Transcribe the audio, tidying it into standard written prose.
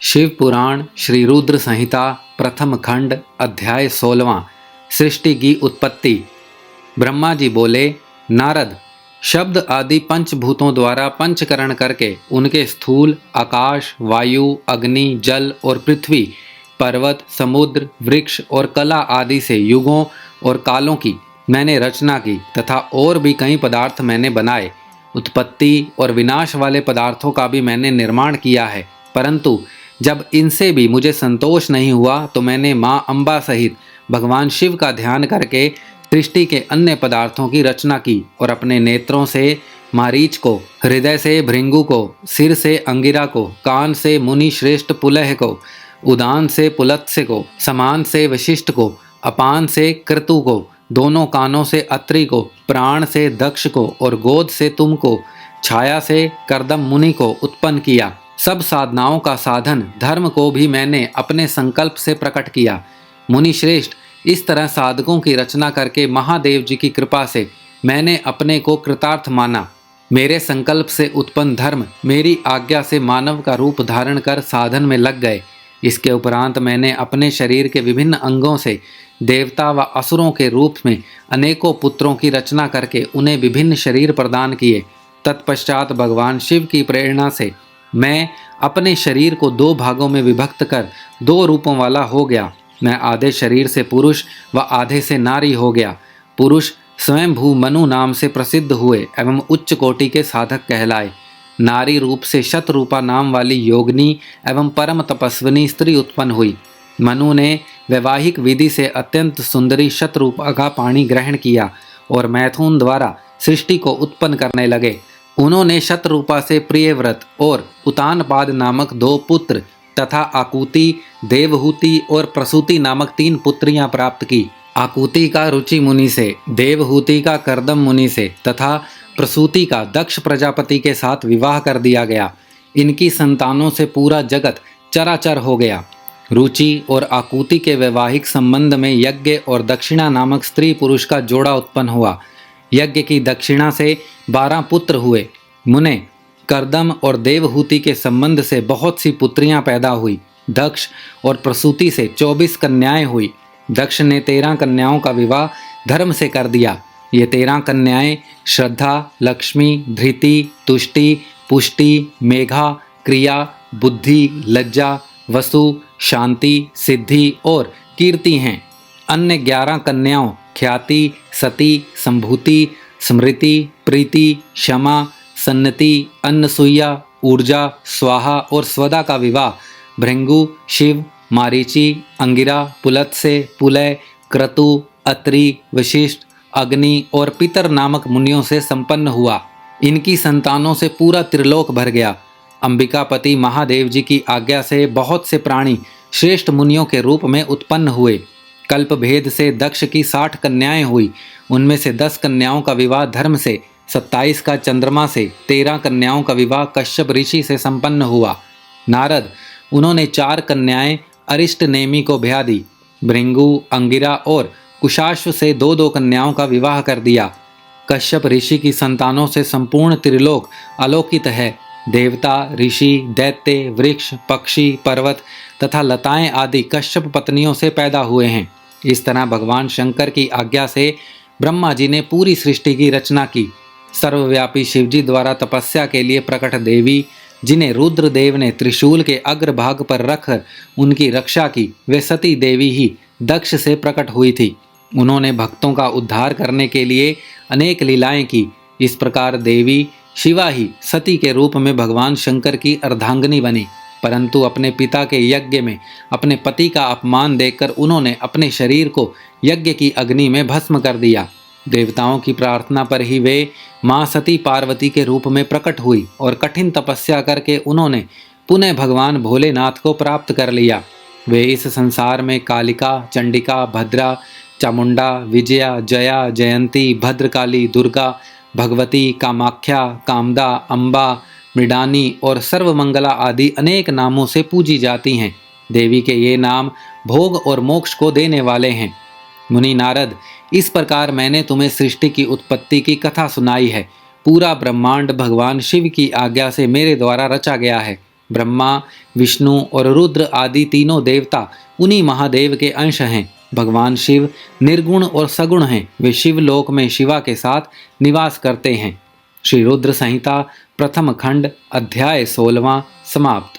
शिव पुराण श्री रुद्र संहिता प्रथम खंड अध्याय 16वां सृष्टि की उत्पत्ति। ब्रह्मा जी बोले, नारद, शब्द आदि पंचभूतों द्वारा पंचकरण करके उनके स्थूल आकाश, वायु, अग्नि, जल और पृथ्वी, पर्वत, समुद्र, वृक्ष और कला आदि से युगों और कालों की मैंने रचना की तथा और भी कई पदार्थ मैंने बनाए। उत्पत्ति और विनाश वाले पदार्थों का भी मैंने निर्माण किया है, परंतु जब इनसे भी मुझे संतोष नहीं हुआ तो मैंने माँ अम्बा सहित भगवान शिव का ध्यान करके सृष्टि के अन्य पदार्थों की रचना की और अपने नेत्रों से मारीच को, हृदय से भृंगु को, सिर से अंगिरा को, कान से मुनि श्रेष्ठ पुलह को, उदान से पुलत्स्य को, समान से वशिष्ठ को, अपान से क्रतु को, दोनों कानों से अत्रि को, प्राण से दक्ष को और गोद से तुम को, छाया से कर्दम मुनि को उत्पन्न किया। सब साधनाओं का साधन धर्म को भी मैंने अपने संकल्प से प्रकट किया। मुनि श्रेष्ठ, इस तरह साधकों की रचना करके महादेव जी की कृपा से मैंने अपने को कृतार्थ माना। मेरे संकल्प से उत्पन्न धर्म मेरी आज्ञा से मानव का रूप धारण कर साधन में लग गए। इसके उपरांत मैंने अपने शरीर के विभिन्न अंगों से देवता व असुरों के रूप में अनेकों पुत्रों की रचना करके उन्हें विभिन्न शरीर प्रदान किए। तत्पश्चात भगवान शिव की प्रेरणा से मैं अपने शरीर को दो भागों में विभक्त कर दो रूपों वाला हो गया। मैं आधे शरीर से पुरुष व आधे से नारी हो गया। पुरुष स्वयंभू मनु नाम से प्रसिद्ध हुए एवं उच्च कोटि के साधक कहलाए। नारी रूप से शतरूपा नाम वाली योगिनी एवं परम तपस्विनी स्त्री उत्पन्न हुई। मनु ने वैवाहिक विधि से अत्यंत सुंदरी शतरूपा का पाणी ग्रहण किया और मैथुन द्वारा सृष्टि को उत्पन्न करने लगे। उन्होंने शतरूपा से प्रियव्रत और उतानपाद नामक दो पुत्र तथा आकुति, देवहूति और प्रसूति नामक तीन पुत्रियां प्राप्त की। आकुति का रुचि मुनि से, देवहूति का कर्दम मुनि से तथा प्रसूति का दक्ष प्रजापति के साथ विवाह कर दिया गया। इनकी संतानों से पूरा जगत चराचर हो गया। रुचि और आकुति के वैवाहिक संबंध में यज्ञ और दक्षिणा नामक स्त्री पुरुष का जोड़ा उत्पन्न हुआ। यज्ञ की दक्षिणा से 12 पुत्र हुए। मुने, कर्दम और देवहूति के संबंध से बहुत सी पुत्रियां पैदा हुई। दक्ष और प्रसूति से 24 कन्याएं हुई। दक्ष ने 13 कन्याओं का विवाह धर्म से कर दिया। ये 13 कन्याएं श्रद्धा, लक्ष्मी, धृति, तुष्टि, पुष्टि, मेघा, क्रिया, बुद्धि, लज्जा, वसु, शांति, सिद्धि और कीर्ति हैं। अन्य 11 कन्याओं ख्याति, सती, संभूति, स्मृति, प्रीति, क्षमा, सन्नति, अन्नसूया, ऊर्जा, स्वाहा और स्वदा का विवाह भृंगु, शिव, मारीचि, अंगिरा, पुलत्स्य, पुलय, क्रतु, अत्रि, वशिष्ठ, अग्नि और पितर नामक मुनियों से संपन्न हुआ। इनकी संतानों से पूरा त्रिलोक भर गया। अंबिकापति महादेव जी की आज्ञा से बहुत से प्राणी श्रेष्ठ मुनियों के रूप में उत्पन्न हुए। कल्प भेद से दक्ष की 60 कन्याएं हुई। उनमें से 10 कन्याओं का विवाह धर्म से, 27 का चंद्रमा से, 13 कन्याओं का विवाह कश्यप ऋषि से संपन्न हुआ। नारद, उन्होंने 4 कन्याएं अरिष्ट नेमि को ब्याह दी। भृंगु, अंगिरा और कुशाश्व से 2-2 कन्याओं का विवाह कर दिया। कश्यप ऋषि की संतानों से संपूर्ण त्रिलोक आलोकित है। देवता, ऋषि, दैत्य, वृक्ष, पक्षी, पर्वत तथा लताएं आदि कश्यप पत्नियों से पैदा हुए हैं। इस तरह भगवान शंकर की आज्ञा से ब्रह्मा जी ने पूरी सृष्टि की रचना की। सर्वव्यापी शिवजी द्वारा तपस्या के लिए प्रकट देवी, जिन्हें रुद्रदेव ने त्रिशूल के अग्रभाग पर रखकर उनकी रक्षा की, वे सती देवी ही दक्ष से प्रकट हुई थी। उन्होंने भक्तों का उद्धार करने के लिए अनेक लीलाएं की। इस प्रकार देवी शिवा ही सती के रूप में भगवान शंकर की अर्धांगिनी बनी। परंतु अपने पिता के यज्ञ में अपने पति का अपमान देखकर उन्होंने अपने शरीर को यज्ञ की अग्नि में भस्म कर दिया। देवताओं की प्रार्थना पर ही वे माँ सती पार्वती के रूप में प्रकट हुई और कठिन तपस्या करके उन्होंने पुनः भगवान भोलेनाथ को प्राप्त कर लिया। वे इस संसार में कालिका, चंडिका, भद्रा, चामुंडा, विजया, जया, जयंती, भद्रकाली, दुर्गा, भगवती, कामाख्या, कामदा, अम्बा, मृडानी और सर्वमंगला आदि अनेक नामों से पूजी जाती हैं। देवी के ये नाम भोग और मोक्ष को देने वाले हैं। मुनि नारद, इस प्रकार मैंने तुम्हें सृष्टि की उत्पत्ति की कथा सुनाई है। पूरा ब्रह्मांड भगवान शिव की आज्ञा से मेरे द्वारा रचा गया है। ब्रह्मा, विष्णु और रुद्र आदि तीनों देवता उन्हीं महादेव के अंश हैं। भगवान शिव निर्गुण और सगुण हैं। वे शिवलोक में शिवा के साथ निवास करते हैं। श्री रुद्र संहिता प्रथम खंड अध्याय 16वां समाप्त।